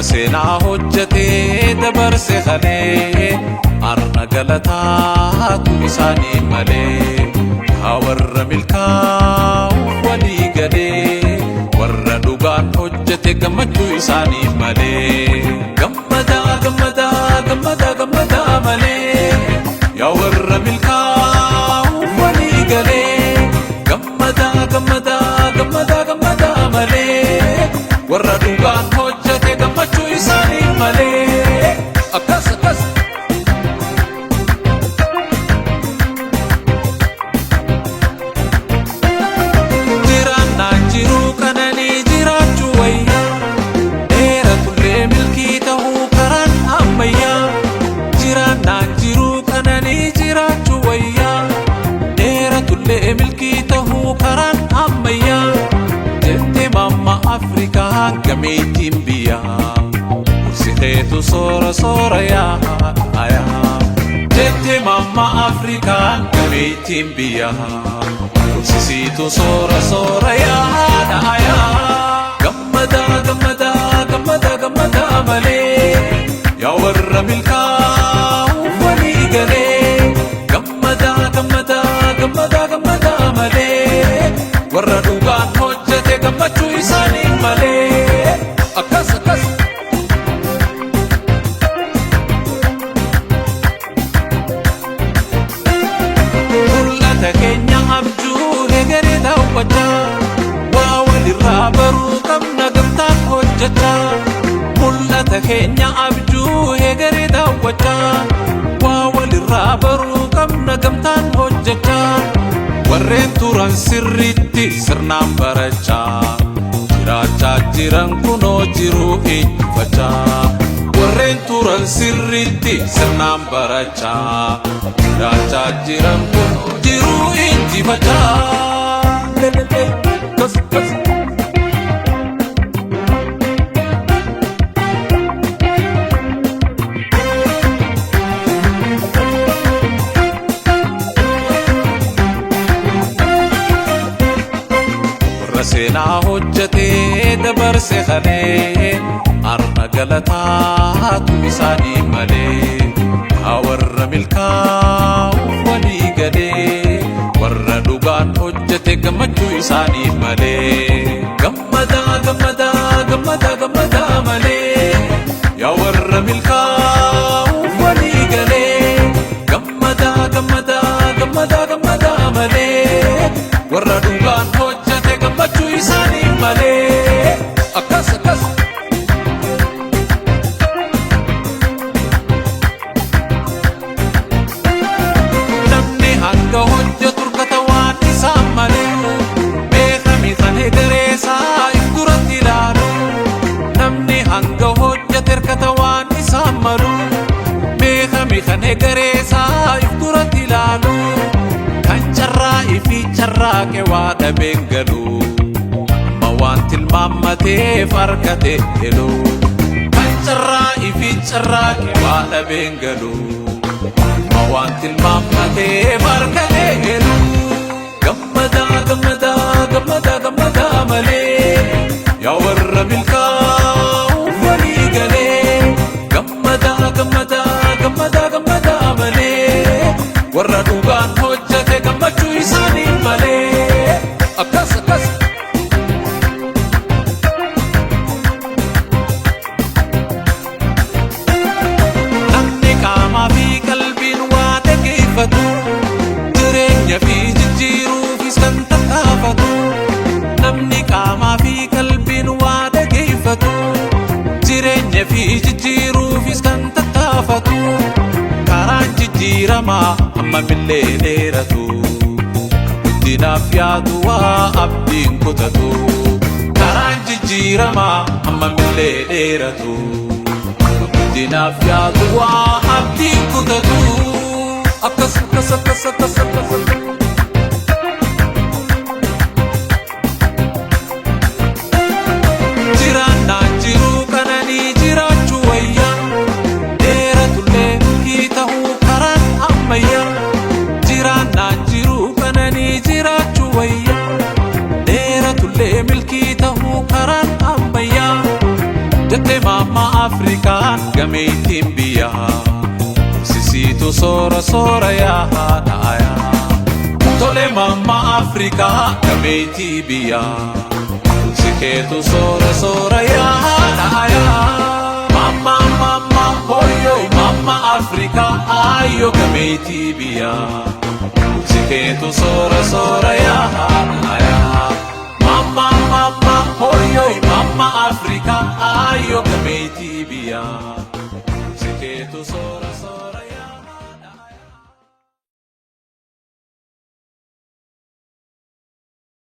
sena hojjate dabarse khane arna galata tu isani male hawarra milka wali gade warra dugan hojjate gamatu isani male gammada gammada gammada gammada male ya warra milka wali gade gammada gammada gammada gammada male warra dugan hojjate gamatu isani male akas akas jirana jiru kanani jirachu wayya era kulle milki tahu karan ammayya jirana jiru kanani jirachu wayya era kulle milki tahu karan ammayya jette mama afrika gameetiin biyya ursiteetu soora soora yaa jette mama afrika gameetiin biyya ursisiitu soora soora yaa gammada gammada gammada gammada malee yaa warra milkaa walii galee gammada gammada gammada gammada malee warra dhugaan hojjate gammachuu isaanii malee akkas akkas mul'ata keenya abjuu egeree daawwachaa waa walirraa baruu qabna gamtaan hojjechaa mul'ata keenya abjuu egeree daawwachaa waa walirraa baruu qabna gamtaan hojjechaa warreen turan sirriitti sirnaan barachaa jiraachaa jiran kunoo jiruu injifachaa warreen turan sirriitti sirnaan barachaa jiraachaa jiran kunoo jiruu injifachaa sena hojjate dabarse khane arna galata tu isani male hawarra milka wali gade warra dugan hojjate gamatu isani male gammada gammada gammada gammada male ya warra milka wali gade gammada gammada gammada gammada male warra dugan hojjate gamatu isani male akas akas namni hanga hojjatu turkata waan isaa male beekami kan egereesaa ifduratti ilaalu namni hanga hojjate hirkata waan isaa malu beekami kan egereesaa ifduratti ilaalu kan carraa ifi carraa ke waa dhabeen galu amma waan tilmaammatee farkate helu kan carraa ifi carraa ke waa dhabeen galu amma waan tilmaammatee farkate helu gammada gammada gammada gammada malee yaa warra milkaa walii galee gammada gammada gammada gammada malee warra dhugaan hojjate gammachuu isaanii malee akkas akkas namni qaamaa fi qalbiin waa dhageeffatu jireenya fi jijjiiruufis kan tattaafatu namni qaamaa fi qalbiin waa dhageeffatu jireenya fi jijjiiruufis kan tattaafatu karaan jijjiiramaa amma millee dheeratu guddinaaf yaadu waa abdiin kutatu karaan jijjiiramaa amma millee dheeratu guddinaaf yaadu waa abdiin kutatu akkas akkas akkas akkas akkas jiraannaan jiruu kananii jiraachuu wayya dheeratullee kii tahuu karaan ammayya jiraannaan jiruu kananii jiraachuu wayya dheeratullee milkii tahuu karaan ammayya jettee mamma Afrikaan gameettiin biyyaa sisiitu soora yaa'aa. Tole mamma Afrikaa gameettii biyyaa sikeetu soora yaa'aa. Mamma hoyo mamma Afrikaa ayyo gameettii biyyaa sikeetu soora yaa'aa.